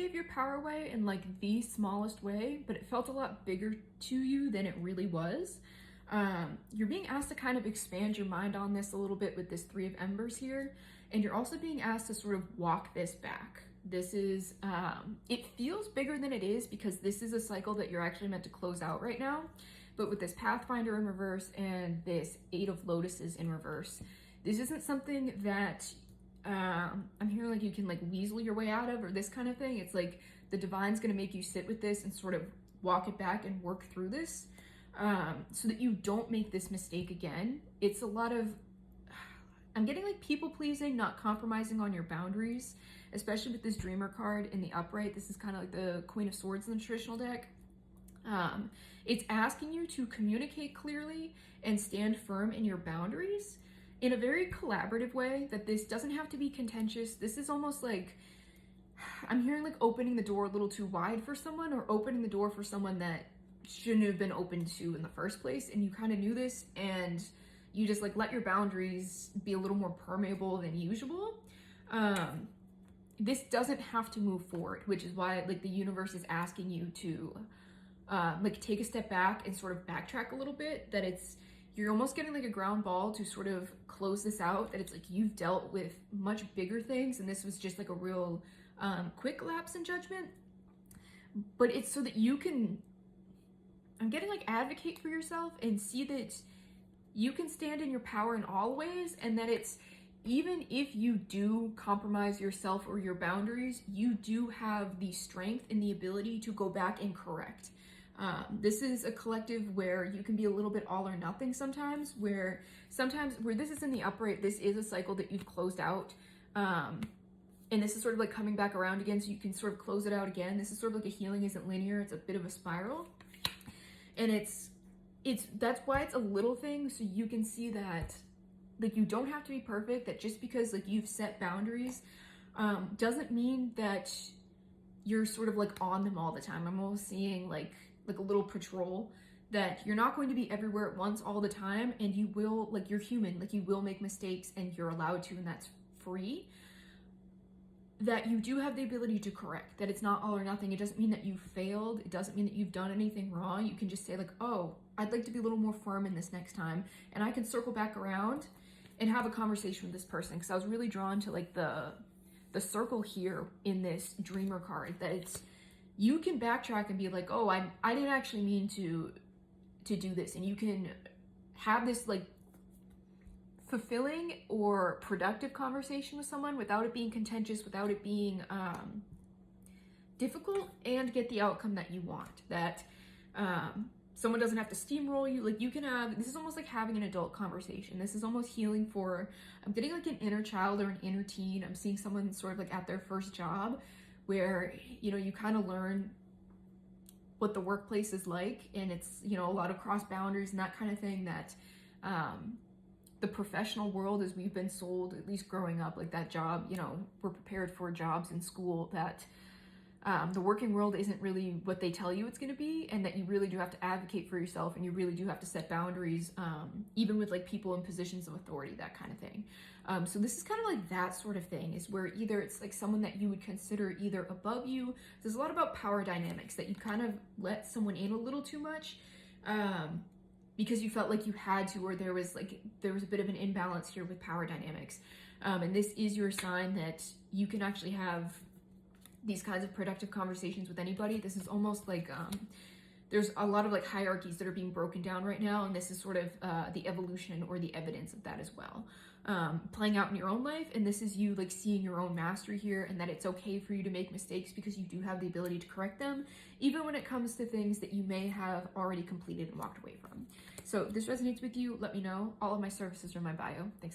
gave your power away in like the smallest way, but it felt a lot bigger to you than it really was. You're being asked to kind of expand your mind on this a little bit with this Three of Embers here, and you're also being asked to sort of walk this back. This is, it feels bigger than it is because this is a cycle that you're actually meant to close out right now. But with this Pathfinder in reverse and this Eight of Lotuses in reverse, this isn't something that I'm hearing like you can like weasel your way out of or this kind of thing. It's like the divine's going to make you sit with this and sort of walk it back and work through this so that you don't make this mistake again. It's a lot of, I'm getting like people pleasing, not compromising on your boundaries, especially with this Dreamer card in the upright. This is kind of like the Queen of Swords in the traditional deck. It's asking you to communicate clearly and stand firm in your boundaries in a very collaborative way, that this doesn't have to be contentious. This is almost like, I'm hearing like opening the door a little too wide for someone, or opening the door for someone that shouldn't have been opened to in the first place, and you kind of knew this and you just like let your boundaries be a little more permeable than usual. This doesn't have to move forward, which is why like the universe is asking you to like take a step back and sort of backtrack a little bit, that you're almost getting like a ground ball to sort of close this out, that it's like you've dealt with much bigger things and this was just like a real quick lapse in judgment. But it's so that you can, I'm getting like advocate for yourself and see that you can stand in your power in all ways, and that it's, even if you do compromise yourself or your boundaries, you do have the strength and the ability to go back and correct. This is a collective where you can be a little bit all or nothing sometimes, where this is in the upright, this is a cycle that you've closed out. And this is sort of like coming back around again, so you can sort of close it out again. This is sort of like a healing isn't linear, it's a bit of a spiral. And that's why it's a little thing, so you can see that like you don't have to be perfect, that just because like you've set boundaries doesn't mean that you're sort of like on them all the time. I'm almost seeing like a little patrol, that you're not going to be everywhere at once all the time, and you will, like, you're human, like you will make mistakes and you're allowed to, and that's free. That you do have the ability to correct, that it's not all or nothing. It doesn't mean that you failed, it doesn't mean that you've done anything wrong. You can just say like, oh, I'd like to be a little more firm in this next time, and I can circle back around and have a conversation with this person. Because I was really drawn to like the circle here in this Dreamer card, that it's, you can backtrack and be like, oh, I didn't actually mean to do this, and you can have this like fulfilling or productive conversation with someone without it being contentious, without it being difficult, and get the outcome that you want. That someone doesn't have to steamroll you. Like you can have, this is almost like having an adult conversation. This is almost healing for, I'm getting like an inner child or an inner teen. I'm seeing someone sort of like at their first job, where, you know, you kind of learn what the workplace is like, and it's, you know, a lot of cross boundaries and that kind of thing, that the professional world, as we've been sold, at least growing up, like that job, you know, we're prepared for jobs in school, that the working world isn't really what they tell you it's going to be, and that you really do have to advocate for yourself, and you really do have to set boundaries, even with like people in positions of authority, that kind of thing. So this is kind of like that sort of thing, is where either it's like someone that you would consider either above you. There's a lot about power dynamics, that you kind of let someone in a little too much, because you felt like you had to, or there was a bit of an imbalance here with power dynamics. And this is your sign that you can actually have these kinds of productive conversations with anybody. This is almost like there's a lot of like hierarchies that are being broken down right now, and this is sort of the evolution or the evidence of that as well, playing out in your own life. And this is you like seeing your own mastery here, and that it's okay for you to make mistakes because you do have the ability to correct them, even when it comes to things that you may have already completed and walked away from. So if this resonates with you, let me know. All of my services are in my bio. Thanks.